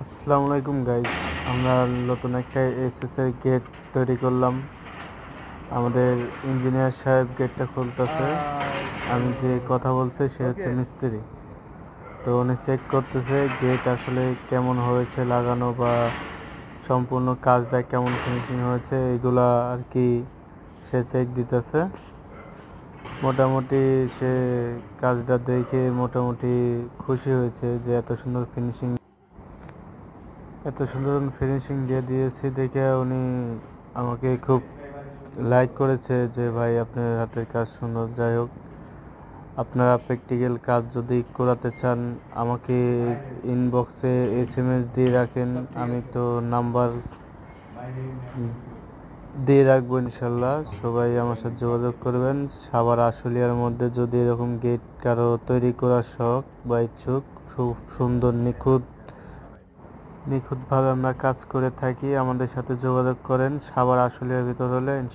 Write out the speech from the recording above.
আসসালামু আলাইকুম গাইস। আমরা নতুন একটা এসএস এর গেট তৈরি করলাম। আমাদের ইঞ্জিনিয়ার সাহেব গেটটা খুলতেছে। আমি যে কথা বলছি সে হচ্ছে মিস্ত্রি। তো উনি চেক করতেছে গেট আসলে কেমন হয়েছে লাগানো বা সম্পূর্ণ কাজটা কেমন ফিনিশিং হয়েছে এগুলা আর কি সে চেক দিতেছে। মোটামুটি সে কাজটা দেখে মোটামুটি খুশি হয়েছে যে এত সুন্দর ফিনিশিং দিয়ে দিয়েছি দেখে উনি আমাকে খুব লাইক করেছে যে ভাই আপনার হাতের কাজ সুন্দর। যাই হোক, আপনারা প্র্যাকটিক্যাল কাজ যদি করাতে চান আমাকে ইনবক্সে এসএমএস দিয়ে রাখেন, আমি তো নাম্বার দিয়ে রাখবো ইনশাল্লাহ। সবাই আমার সাথে যোগাযোগ করবেন। সাভার আশুলিয়ার মধ্যে যদি এরকম গেট কারো তৈরি করার শখ বা ইচ্ছুক, খুব সুন্দর নিখুঁতভাবে আমরা কাজ করে থাকি, আমাদের সাথে যোগাযোগ করেন। সাভার আশুলিয়ার ভিতর হলে